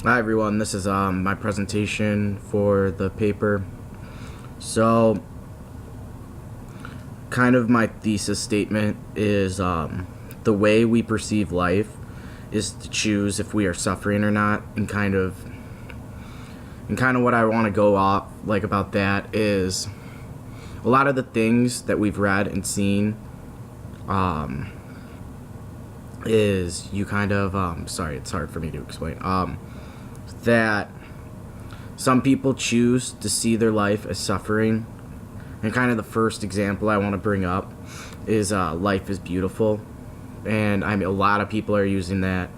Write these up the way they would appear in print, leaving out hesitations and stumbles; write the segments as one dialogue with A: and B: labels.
A: Hi everyone, this is my presentation for the paper. So, kind of my thesis statement is the way we perceive life is to choose if we are suffering or not, and kind of what I want to go off like about that is a lot of the things that we've read and seen is you kind of sorry, it's hard for me to explain that some people choose to see their life as suffering. And kind of the first example I want to bring up is Life is Beautiful. And I mean, a lot of people are using that,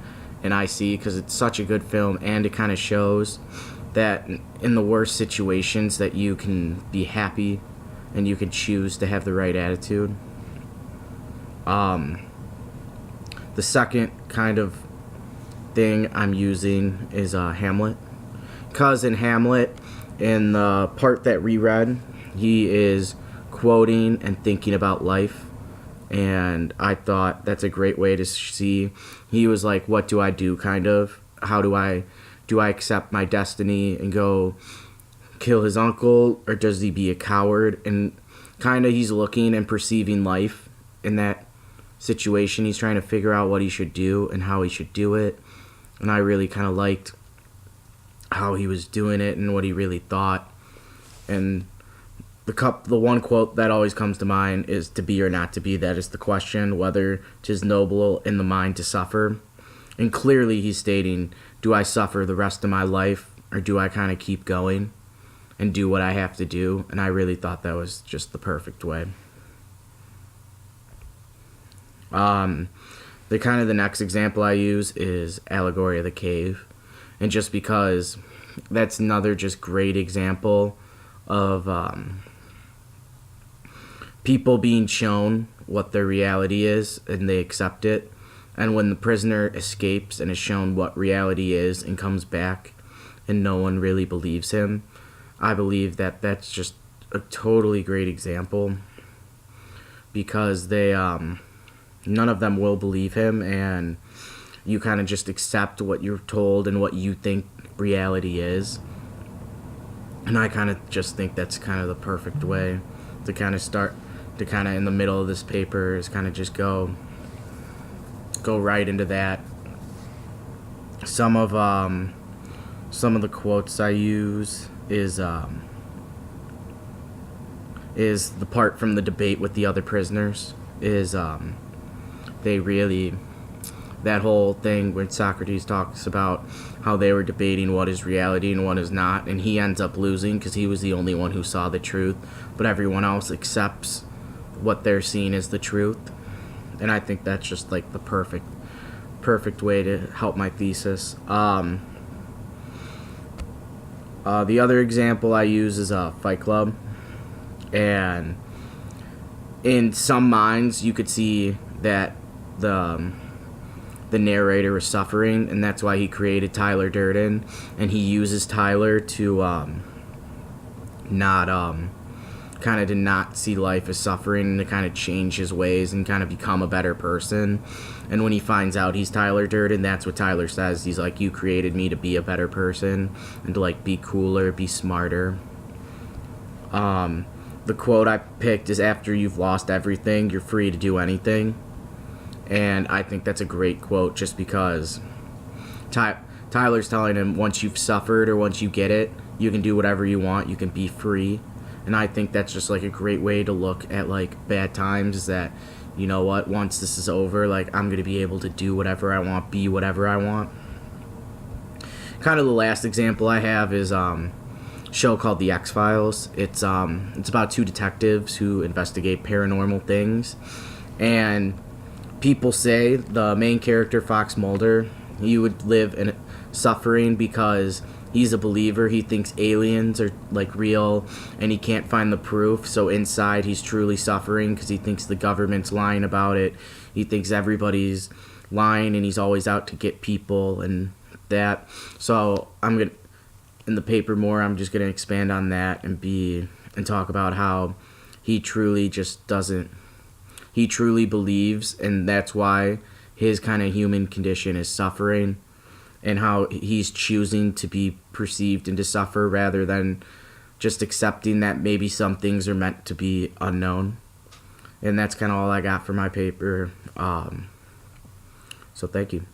A: and I see because it's such a good film, and it kind of shows that in the worst situations that you can be happy and you can choose to have the right attitude. The second kind of thing I'm using is Hamlet. Because in Hamlet, in the part that we read, he is quoting and thinking about life. And I thought that's a great way to see. He was like, what do I do, kind of? How do I accept my destiny and go kill his uncle? Or does he be a coward? And kind of he's looking and perceiving life in that situation. He's trying to figure out what he should do and how he should do it. And I really kind of liked how he was doing it and what he really thought. And the one quote that always comes to mind is, to be or not to be, that is the question, whether 'tis noble in the mind to suffer. And clearly he's stating, do I suffer the rest of my life, or do I kind of keep going and do what I have to do? And I really thought that was just the perfect way. The next example I use is Allegory of the Cave. And just because that's another just great example of people being shown what their reality is and they accept it. And when the prisoner escapes and is shown what reality is and comes back and no one really believes him, I believe that that's just a totally great example, because they none of them will believe him, and you kind of just accept what you're told and what you think reality is. And I kind of just think that's kind of the perfect way to kind of start, to kind of in the middle of this paper is kind of just go right into that. Some of the quotes I use is the part from the debate with the other prisoners. Is they really, that whole thing when Socrates talks about how they were debating what is reality and what is not, and he ends up losing because he was the only one who saw the truth, but everyone else accepts what they're seeing as the truth. And I think that's just like the perfect way to help my thesis. The other example I use is Fight Club. And in some minds, you could see that the narrator was suffering, and that's why he created Tyler Durden, and he uses Tyler to not to not see life as suffering, and to kind of change his ways and kind of become a better person. And when he finds out he's Tyler Durden, that's what Tyler says. He's like, you created me to be a better person and to like be cooler, be smarter. The quote I picked is, after you've lost everything, you're free to do anything. And I think that's a great quote, just because Tyler's telling him, once you've suffered or once you get it, you can do whatever you want, you can be free. And I think that's just like a great way to look at like bad times, is that, you know what, once this is over, like I'm going to be able to do whatever I want, be whatever I want. Kind of the last example I have is show called The X-Files. It's about two detectives who investigate paranormal things, and people say the main character, Fox Mulder, he would live in suffering because he's a believer. He thinks aliens are like real, and he can't find the proof. So inside, he's truly suffering because he thinks the government's lying about it. He thinks everybody's lying, and he's always out to get people and that. So in the paper more, I'm just gonna expand on that and talk about how he truly just doesn't. He truly believes, and that's why his kind of human condition is suffering. and how he's choosing to be perceived and to suffer rather than just accepting that maybe some things are meant to be unknown. And that's kind of all I got for my paper. So thank you.